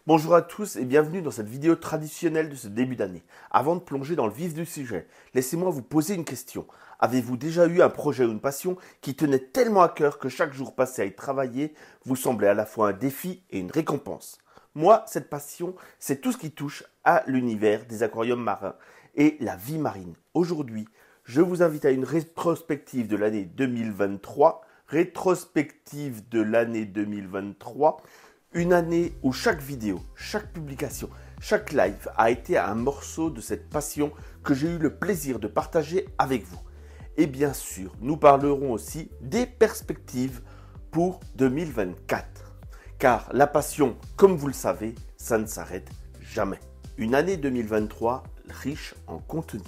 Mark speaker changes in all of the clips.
Speaker 1: Bonjour à tous et bienvenue dans cette vidéo traditionnelle de ce début d'année. Avant de plonger dans le vif du sujet, laissez-moi vous poser une question. Avez-vous déjà eu un projet ou une passion qui tenait tellement à cœur que chaque jour passé à y travailler vous semblait à la fois un défi et une récompense? Moi, cette passion, c'est tout ce qui touche à l'univers des aquariums marins et la vie marine. Aujourd'hui, je vous invite à une rétrospective de l'année 2023. Une année où chaque vidéo, chaque publication, chaque live a été un morceau de cette passion que j'ai eu le plaisir de partager avec vous. Et bien sûr, nous parlerons aussi des perspectives pour 2024. Car la passion, comme vous le savez, ça ne s'arrête jamais. Une année 2023 riche en contenu.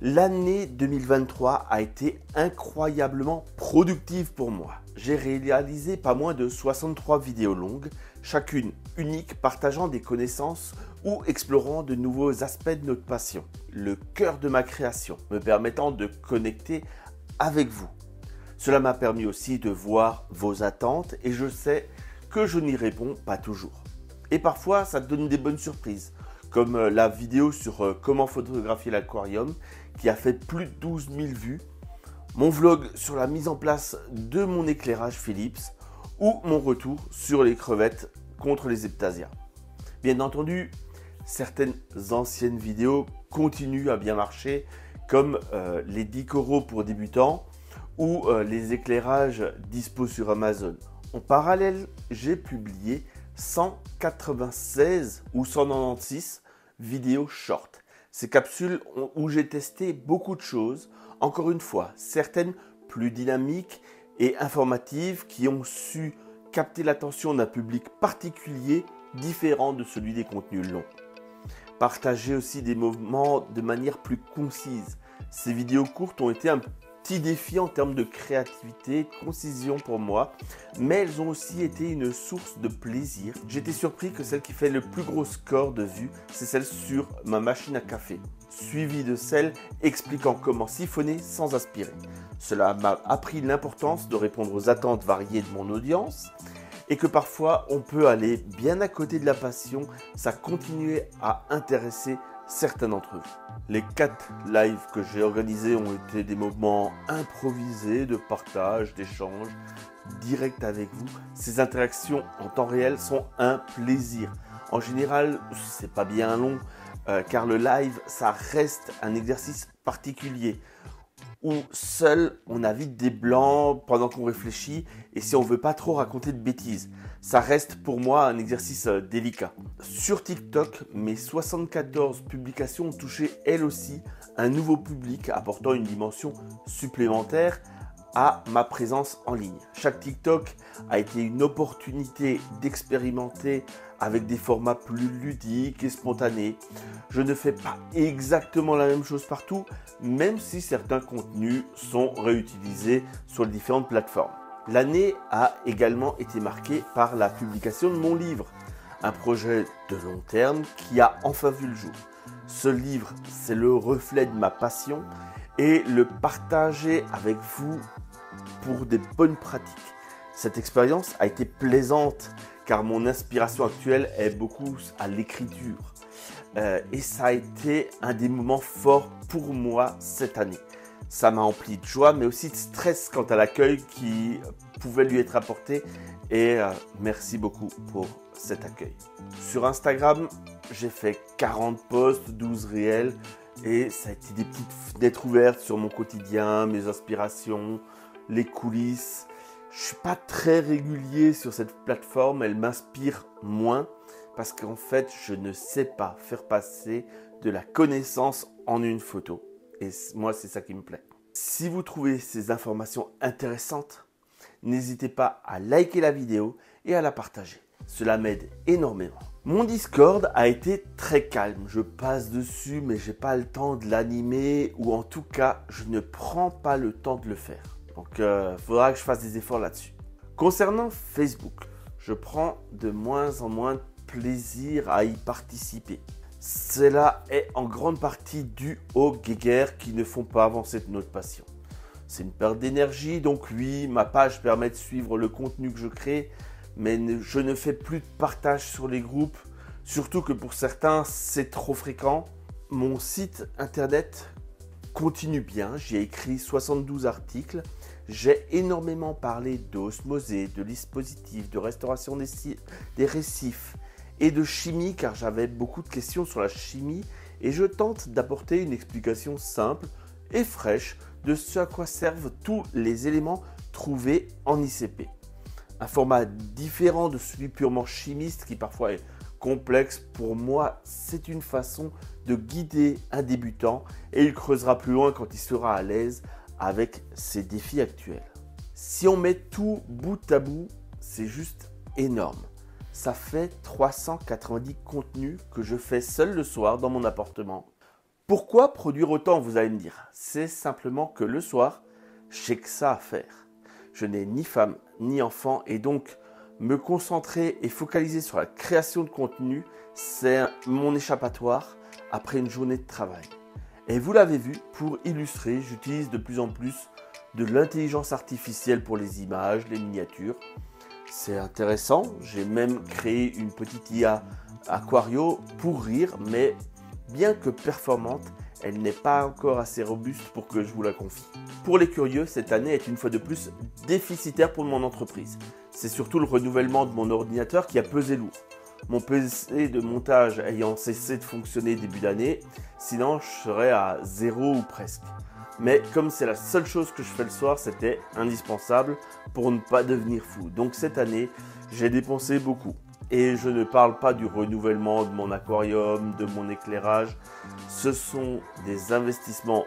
Speaker 1: L'année 2023 a été incroyablement productive pour moi. J'ai réalisé pas moins de 63 vidéos longues, chacune unique, partageant des connaissances ou explorant de nouveaux aspects de notre passion. Le cœur de ma création, me permettant de connecter avec vous. Cela m'a permis aussi de voir vos attentes et je sais que je n'y réponds pas toujours. Et parfois, ça donne des bonnes surprises, comme la vidéo sur comment photographier l'aquarium qui a fait plus de 12 000 vues, mon vlog sur la mise en place de mon éclairage Philips ou mon retour sur les crevettes contre les Aiptasia. Bien entendu, certaines anciennes vidéos continuent à bien marcher comme les 10 coraux pour débutants ou les éclairages dispo sur Amazon. En parallèle, j'ai publié 196 ou 196 vidéos short. Ces capsules où j'ai testé beaucoup de choses, encore une fois, certaines plus dynamiques et informatives qui ont su capter l'attention d'un public particulier différent de celui des contenus longs. Partager aussi des moments de manière plus concise. Ces vidéos courtes ont été un petit défi en termes de créativité, de concision pour moi, mais elles ont aussi été une source de plaisir. J'étais surpris que celle qui fait le plus gros score de vues, c'est celle sur ma machine à café, suivie de celle expliquant comment siphonner sans aspirer. Cela m'a appris l'importance de répondre aux attentes variées de mon audience et que parfois on peut aller bien à côté de la passion, ça continuait à intéresser certains d'entre eux. Les 4 lives que j'ai organisés ont été des moments improvisés de partage, d'échange, direct avec vous. Ces interactions en temps réel sont un plaisir. En général, c'est pas bien long, car le live, ça reste un exercice particulier où seul on a vite des blancs pendant qu'on réfléchit et si on veut pas trop raconter de bêtises. Ça reste pour moi un exercice délicat. Sur TikTok, mes 74 publications ont touché elles aussi un nouveau public apportant une dimension supplémentaire à ma présence en ligne. Chaque TikTok a été une opportunité d'expérimenter avec des formats plus ludiques et spontanés. Je ne fais pas exactement la même chose partout, même si certains contenus sont réutilisés sur les différentes plateformes. L'année a également été marquée par la publication de mon livre, un projet de long terme qui a enfin vu le jour. Ce livre, c'est le reflet de ma passion et le partager avec vous pour des bonnes pratiques. Cette expérience a été plaisante car mon inspiration actuelle est beaucoup à l'écriture et ça a été un des moments forts pour moi cette année. Ça m'a empli de joie mais aussi de stress quant à l'accueil qui pouvait lui être apporté et merci beaucoup pour cet accueil. Sur Instagram, j'ai fait 40 posts, 12 réels et ça a été des petites fenêtres ouvertes sur mon quotidien, mes aspirations, les coulisses. Je ne suis pas très régulier sur cette plateforme, elle m'inspire moins parce qu'en fait, je ne sais pas faire passer de la connaissance en une photo. Et moi, c'est ça qui me plaît. Si vous trouvez ces informations intéressantes, n'hésitez pas à liker la vidéo et à la partager. Cela m'aide énormément. Mon Discord a été très calme. Je passe dessus, mais j'ai pas le temps de l'animer ou en tout cas, je ne prends pas le temps de le faire. Donc, faudra que je fasse des efforts là-dessus. Concernant Facebook, je prends de moins en moins de plaisir à y participer. Cela est en grande partie dû aux guéguerres qui ne font pas avancer notre passion. C'est une perte d'énergie, donc oui, ma page permet de suivre le contenu que je crée, mais je ne fais plus de partage sur les groupes, surtout que pour certains, c'est trop fréquent. Mon site internet continue bien, j'y ai écrit 72 articles. J'ai énormément parlé d'osmosée, de dispositifs, de restauration des récifs et de chimie, car j'avais beaucoup de questions sur la chimie et je tente d'apporter une explication simple et fraîche de ce à quoi servent tous les éléments trouvés en ICP. Un format différent de celui purement chimiste qui parfois est complexe, pour moi, c'est une façon de guider un débutant et il creusera plus loin quand il sera à l'aise avec ses défis actuels. Si on met tout bout à bout, c'est juste énorme. Ça fait 390 contenus que je fais seul le soir dans mon appartement. Pourquoi produire autant, vous allez me dire? C'est simplement que le soir, j'ai que ça à faire. Je n'ai ni femme ni enfant et donc me concentrer et focaliser sur la création de contenu, c'est mon échappatoire après une journée de travail. Et vous l'avez vu, pour illustrer, j'utilise de plus en plus de l'intelligence artificielle pour les images, les miniatures. C'est intéressant, j'ai même créé une petite IA Aquario pour rire, mais bien que performante, elle n'est pas encore assez robuste pour que je vous la confie. Pour les curieux, cette année est une fois de plus déficitaire pour mon entreprise. C'est surtout le renouvellement de mon ordinateur qui a pesé lourd. Mon PC de montage ayant cessé de fonctionner début d'année, sinon je serais à zéro ou presque. Mais comme c'est la seule chose que je fais le soir, c'était indispensable pour ne pas devenir fou. Donc cette année, j'ai dépensé beaucoup. Et je ne parle pas du renouvellement de mon aquarium, de mon éclairage. Ce sont des investissements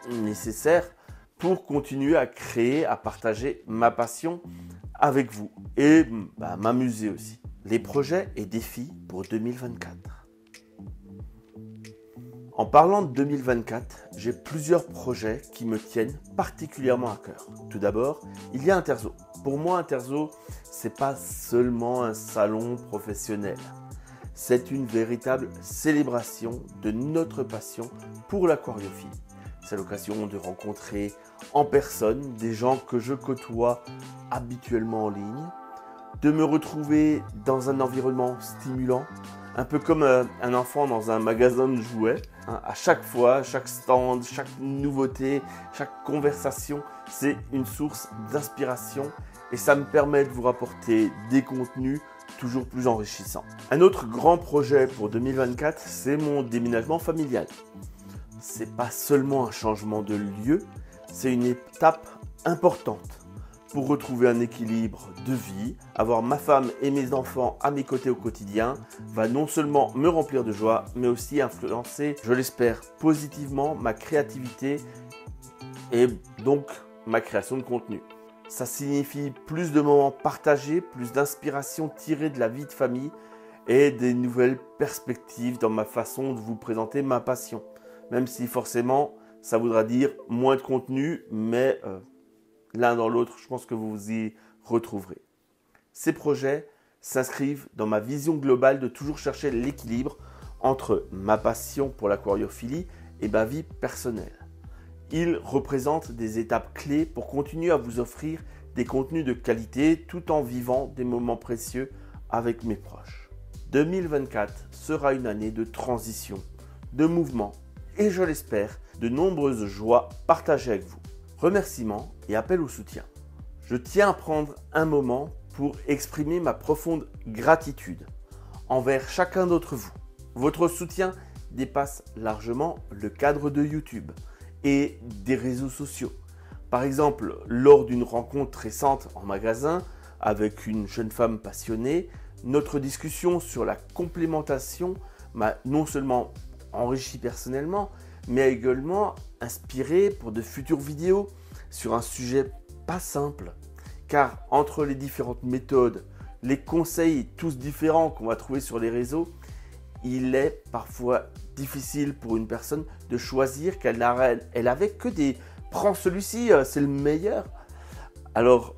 Speaker 1: nécessaires pour continuer à créer, à partager ma passion avec vous et m'amuser aussi. Les projets et défis pour 2024. En parlant de 2024, j'ai plusieurs projets qui me tiennent particulièrement à cœur. Tout d'abord, il y a Interzo. Pour moi, Interzo, c'est pas seulement un salon professionnel. C'est une véritable célébration de notre passion pour l'aquariophilie. C'est l'occasion de rencontrer en personne des gens que je côtoie habituellement en ligne, de me retrouver dans un environnement stimulant, un peu comme un enfant dans un magasin de jouets. À chaque fois, chaque stand, chaque nouveauté, chaque conversation, c'est une source d'inspiration et ça me permet de vous rapporter des contenus toujours plus enrichissants. Un autre grand projet pour 2024, c'est mon déménagement familial. C'est pas seulement un changement de lieu, c'est une étape importante pour retrouver un équilibre de vie. Avoir ma femme et mes enfants à mes côtés au quotidien va non seulement me remplir de joie, mais aussi influencer, je l'espère, positivement ma créativité et donc ma création de contenu. Ça signifie plus de moments partagés, plus d'inspiration tirée de la vie de famille et des nouvelles perspectives dans ma façon de vous présenter ma passion. Même si forcément, ça voudra dire moins de contenu, mais l'un dans l'autre, je pense que vous vous y retrouverez. Ces projets s'inscrivent dans ma vision globale de toujours chercher l'équilibre entre ma passion pour l'aquariophilie et ma vie personnelle. Ils représentent des étapes clés pour continuer à vous offrir des contenus de qualité tout en vivant des moments précieux avec mes proches. 2024 sera une année de transition, de mouvement et je l'espère, de nombreuses joies partagées avec vous. Remerciements et appel au soutien. Je tiens à prendre un moment pour exprimer ma profonde gratitude envers chacun d'entre vous. Votre soutien dépasse largement le cadre de YouTube et des réseaux sociaux. Par exemple, lors d'une rencontre récente en magasin avec une jeune femme passionnée, notre discussion sur la complémentation m'a non seulement enrichi personnellement, mais également inspiré pour de futures vidéos sur un sujet pas simple. Car entre les différentes méthodes, les conseils tous différents qu'on va trouver sur les réseaux, il est parfois difficile pour une personne de choisir qu'elle avait que des « prends celui-ci, c'est le meilleur ». Alors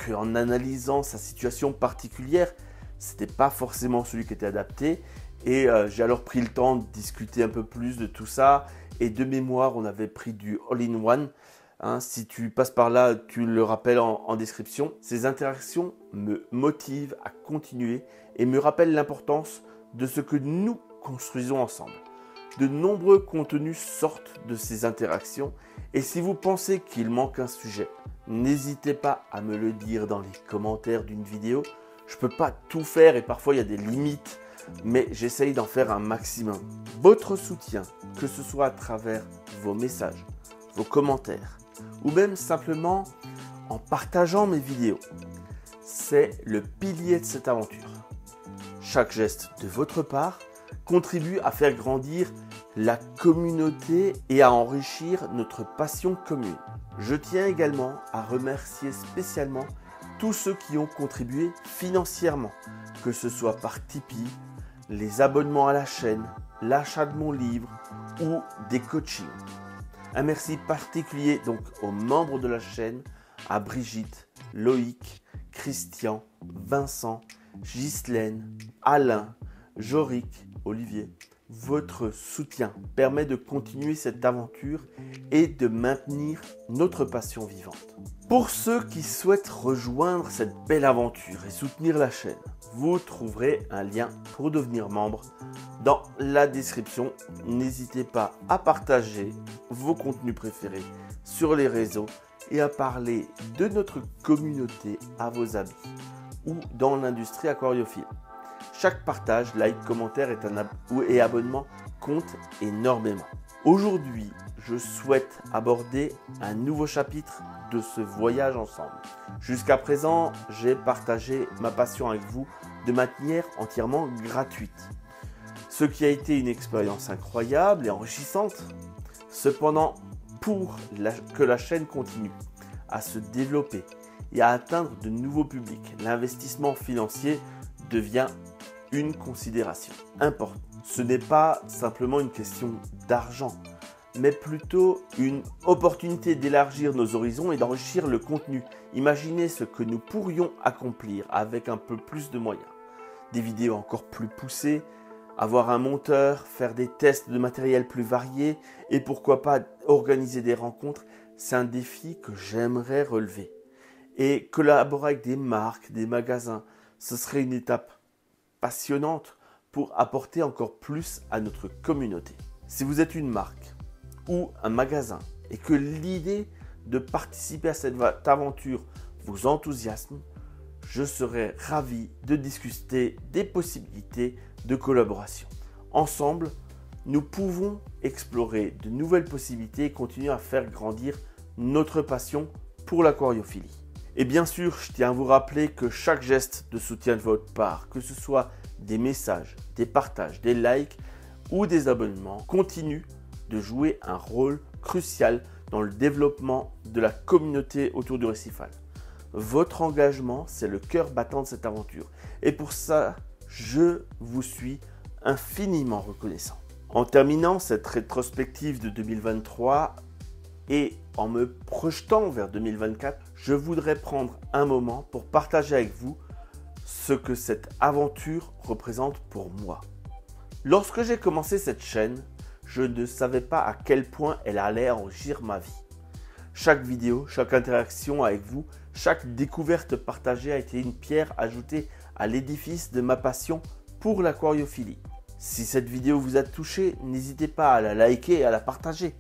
Speaker 1: qu'en analysant sa situation particulière, c'était pas forcément celui qui était adapté. Et j'ai alors pris le temps de discuter un peu plus de tout ça. Et de mémoire, on avait pris du all-in-one Si tu passes par là, tu le rappelles en description. Ces interactions me motivent à continuer et me rappellent l'importance de ce que nous construisons ensemble. De nombreux contenus sortent de ces interactions et si vous pensez qu'il manque un sujet, n'hésitez pas à me le dire dans les commentaires d'une vidéo. Je ne peux pas tout faire et parfois il y a des limites, mais j'essaye d'en faire un maximum. Votre soutien, que ce soit à travers vos messages, vos commentaires ou même simplement en partageant mes vidéos, c'est le pilier de cette aventure. Chaque geste de votre part contribue à faire grandir la communauté et à enrichir notre passion commune. Je tiens également à remercier spécialement tous ceux qui ont contribué financièrement, que ce soit par Tipeee, les abonnements à la chaîne, l'achat de mon livre ou des coachings. Un merci particulier donc aux membres de la chaîne, à Brigitte, Loïc, Christian, Vincent, Ghislaine, Alain, Joric, Olivier. Votre soutien permet de continuer cette aventure et de maintenir notre passion vivante. Pour ceux qui souhaitent rejoindre cette belle aventure et soutenir la chaîne, vous trouverez un lien pour devenir membre dans la description. N'hésitez pas à partager vos contenus préférés sur les réseaux et à parler de notre communauté à vos amis ou dans l'industrie aquariophile. Chaque partage, like, commentaire et abonnement compte énormément. Aujourd'hui, je souhaite aborder un nouveau chapitre de ce voyage ensemble. Jusqu'à présent, j'ai partagé ma passion avec vous de manière entièrement gratuite. Ce qui a été une expérience incroyable et enrichissante. Cependant, pour que la chaîne continue à se développer et à atteindre de nouveaux publics, l'investissement financier devient une considération importante. Ce n'est pas simplement une question d'argent, mais plutôt une opportunité d'élargir nos horizons et d'enrichir le contenu. Imaginez ce que nous pourrions accomplir avec un peu plus de moyens. Des vidéos encore plus poussées, avoir un monteur, faire des tests de matériel plus variés et pourquoi pas organiser des rencontres, c'est un défi que j'aimerais relever. Et collaborer avec des marques, des magasins, ce serait une étape passionnante pour apporter encore plus à notre communauté. Si vous êtes une marque ou un magasin et que l'idée de participer à cette aventure vous enthousiasme, je serai ravi de discuter des possibilités de collaboration. Ensemble, nous pouvons explorer de nouvelles possibilités et continuer à faire grandir notre passion pour l'aquariophilie. Et bien sûr, je tiens à vous rappeler que chaque geste de soutien de votre part, que ce soit des messages, des partages, des likes ou des abonnements, continue de jouer un rôle crucial dans le développement de la communauté autour du récifal. Votre engagement, c'est le cœur battant de cette aventure. Et pour ça, je vous suis infiniment reconnaissant. En terminant cette rétrospective de 2023 et en me projetant vers 2024, je voudrais prendre un moment pour partager avec vous ce que cette aventure représente pour moi. Lorsque j'ai commencé cette chaîne, je ne savais pas à quel point elle allait enrichir ma vie. Chaque vidéo, chaque interaction avec vous, chaque découverte partagée a été une pierre ajoutée à l'édifice de ma passion pour l'aquariophilie. Si cette vidéo vous a touché, n'hésitez pas à la liker et à la partager.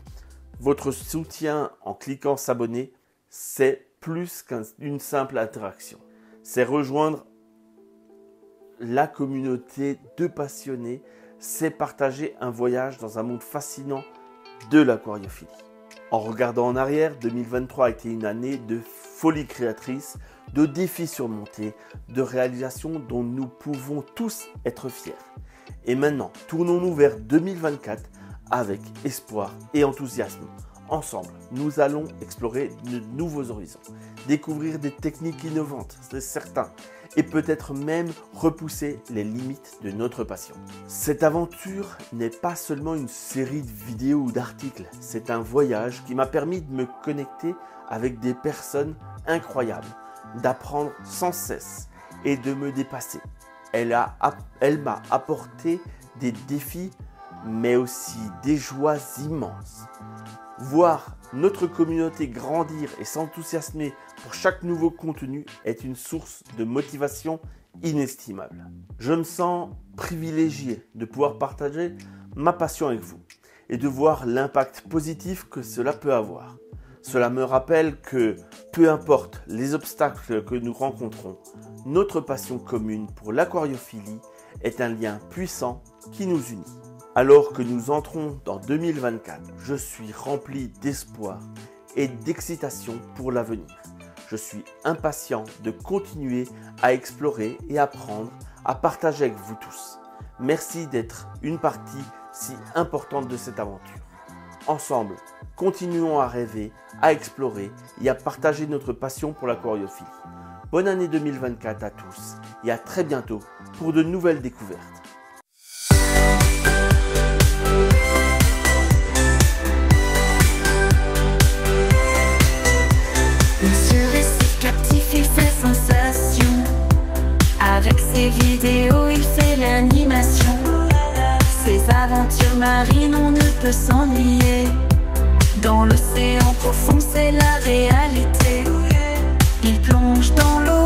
Speaker 1: Votre soutien en cliquant s'abonner, c'est plus qu'une simple interaction. C'est rejoindre la communauté de passionnés, c'est partager un voyage dans un monde fascinant de l'aquariophilie. En regardant en arrière, 2023 a été une année de folie créatrice, de défis surmontés, de réalisations dont nous pouvons tous être fiers. Et maintenant, tournons-nous vers 2024 avec espoir et enthousiasme. Ensemble, nous allons explorer de nouveaux horizons, découvrir des techniques innovantes, c'est certain, et peut-être même repousser les limites de notre passion. Cette aventure n'est pas seulement une série de vidéos ou d'articles, c'est un voyage qui m'a permis de me connecter avec des personnes incroyables, d'apprendre sans cesse et de me dépasser. Elle m'a apporté des défis, mais aussi des joies immenses. Voir notre communauté grandir et s'enthousiasmer pour chaque nouveau contenu est une source de motivation inestimable. Je me sens privilégié de pouvoir partager ma passion avec vous et de voir l'impact positif que cela peut avoir. Cela me rappelle que, peu importe les obstacles que nous rencontrons, notre passion commune pour l'aquariophilie est un lien puissant qui nous unit. Alors que nous entrons dans 2024, je suis rempli d'espoir et d'excitation pour l'avenir. Je suis impatient de continuer à explorer et apprendre, à partager avec vous tous. Merci d'être une partie si importante de cette aventure. Ensemble, continuons à rêver, à explorer et à partager notre passion pour l'aquariophilie. Bonne année 2024 à tous et à très bientôt pour de nouvelles découvertes.
Speaker 2: Monsieur est si captif et ses sensations. Avec ses vidéos, il fait l'animation. Ses aventures marines, on ne peut s'ennuyer. Dans l'océan profond, c'est la réalité. Il plonge dans l'eau